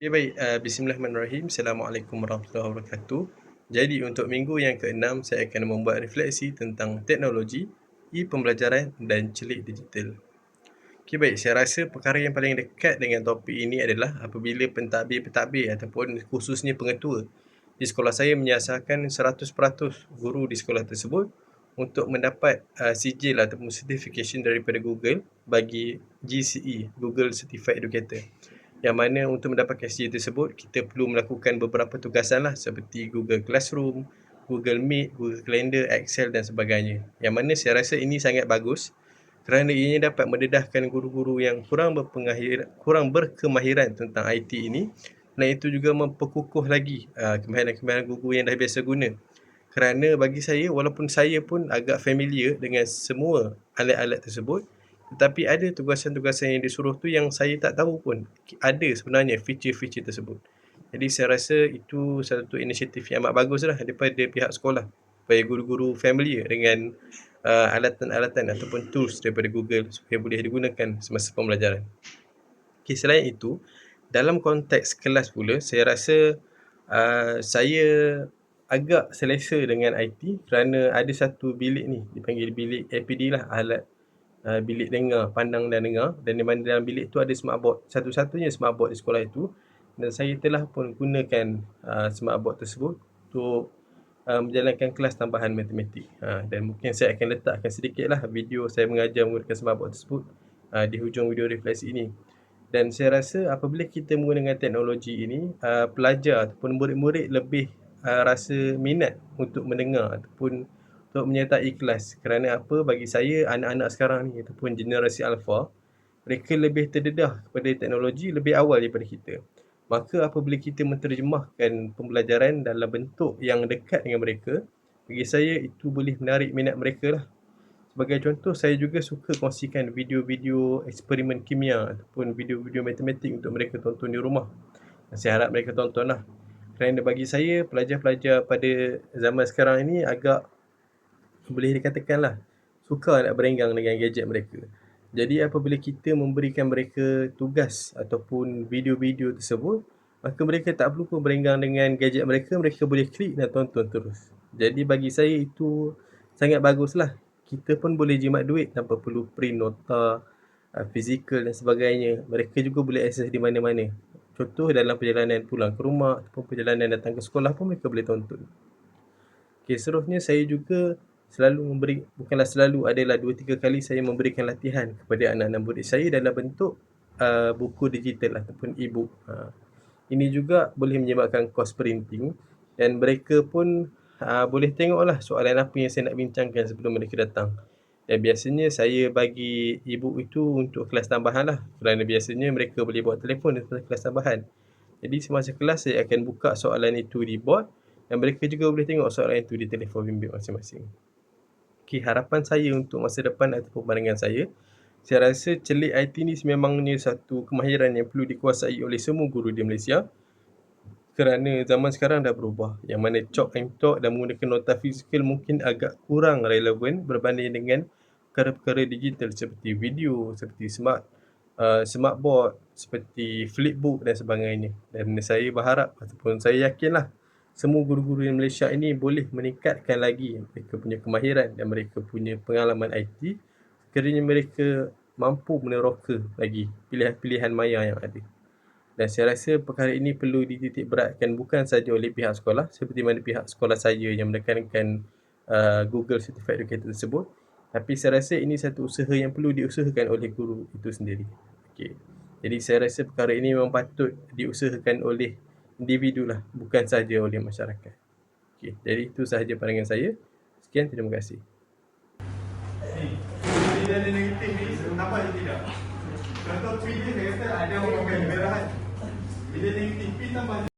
Ya baik, Bismillahirrahmanirrahim. Assalamualaikum warahmatullahi wabarakatuh. Jadi untuk minggu yang ke-6 saya akan membuat refleksi tentang teknologi, e-pembelajaran dan celik digital. Okay, baik, saya rasa perkara yang paling dekat dengan topik ini adalah apabila pentadbir-pentadbir ataupun khususnya pengetua di sekolah saya menyiasatkan 100% guru di sekolah tersebut untuk mendapat sijil ataupun certification daripada Google bagi GCE, Google Certified Educator. Yang mana untuk mendapatkan sijil tersebut, kita perlu melakukan beberapa tugasan lah seperti Google Classroom, Google Meet, Google Calendar, Excel dan sebagainya. Yang mana saya rasa ini sangat bagus kerana ianya dapat mendedahkan guru-guru yang kurang berkemahiran tentang IT ini, dan itu juga memperkukuh lagi kemahiran-kemahiran guru yang dah biasa guna. Kerana bagi saya, walaupun saya pun agak familiar dengan semua alat-alat tersebut, tetapi ada tugasan-tugasan yang disuruh tu yang saya tak tahu pun ada sebenarnya feature-feature tersebut. Jadi saya rasa itu satu inisiatif yang amat bagus lah daripada pihak sekolah, supaya guru-guru familiar dengan alatan-alatan ataupun tools daripada Google supaya boleh digunakan semasa pembelajaran. Okay, selain itu, dalam konteks kelas pula, saya rasa saya agak selesa dengan IT kerana ada satu bilik ni, dipanggil bilik APD lah, alat bilik dengar, pandang dan dengar, dan di mana dalam bilik tu ada smartboard, satu-satunya smartboard di sekolah itu, dan saya telah pun gunakan smartboard tersebut untuk menjalankan kelas tambahan matematik. Dan mungkin saya akan letakkan sedikitlah video saya mengajar menggunakan smartboard tersebut di hujung video refleksi ini. Dan saya rasa apabila kita menggunakan teknologi ini, pelajar ataupun murid-murid lebih rasa minat untuk mendengar ataupun untuk menyertai kelas. Kerana apa? Bagi saya, anak-anak sekarang ni ataupun generasi alpha, mereka lebih terdedah kepada teknologi lebih awal daripada kita. Maka apabila kita menterjemahkan pembelajaran dalam bentuk yang dekat dengan mereka, bagi saya itu boleh menarik minat mereka lah. Sebagai contoh, saya juga suka kongsikan video-video eksperimen kimia ataupun video-video matematik untuk mereka tonton di rumah. Saya harap mereka tonton lah. Kerana bagi saya, pelajar-pelajar pada zaman sekarang ini agak, boleh dikatakan lah, suka nak berenggang dengan gadget mereka. Jadi apabila kita memberikan mereka tugas ataupun video-video tersebut, maka mereka tak perlu pun berenggang dengan gadget mereka, mereka boleh klik dan tonton terus. Jadi bagi saya itu sangat baguslah. Kita pun boleh jimat duit tanpa perlu print nota, fizikal dan sebagainya. Mereka juga boleh akses di mana-mana. Contoh dalam perjalanan pulang ke rumah ataupun perjalanan datang ke sekolah pun mereka boleh tonton. Okay, seterusnya saya juga bukanlah selalu, adalah 2-3 kali saya memberikan latihan kepada anak-anak murid saya dalam bentuk buku digital ataupun e-book. Ini juga boleh menyebabkan kos printing dan mereka pun boleh tengoklah soalan apa yang saya nak bincangkan sebelum mereka datang. Dan biasanya saya bagi e-book itu untuk kelas tambahan lah, kerana biasanya mereka boleh buat telefon untuk kelas tambahan. Jadi semasa kelas saya akan buka soalan itu di board dan mereka juga boleh tengok soalan itu di telefon bimbit masing-masing. Okay, harapan saya untuk masa depan ataupun pandangan saya rasa celik IT ni sememangnya satu kemahiran yang perlu dikuasai oleh semua guru di Malaysia. Kerana zaman sekarang dah berubah, yang mana chalk and talk dan menggunakan nota fizikal mungkin agak kurang relevan berbanding dengan perkara-perkara digital seperti video, seperti smartboard, seperti flipbook dan sebagainya. Dan saya berharap ataupun saya yakinlah semua guru-guru di Malaysia ini boleh meningkatkan lagi mereka punya kemahiran dan mereka punya pengalaman IT sekiranya mereka mampu meneroka lagi pilihan-pilihan maya yang ada. Dan saya rasa perkara ini perlu dititik beratkan bukan saja oleh pihak sekolah seperti mana pihak sekolah saya yang menekankan Google Certified Educator tersebut, tapi saya rasa ini satu usaha yang perlu diusahakan oleh guru itu sendiri. Okay. Jadi saya rasa perkara ini memang patut diusahakan oleh individu lah, bukan sahaja oleh masyarakat. Okay. Jadi itu sahaja pandangan saya. Sekian, terima kasih. Bila ada negatif ni, nampak je tidak? Contoh P dia, saya kata ada orang pakai kemerahan. Bila negatif P tambah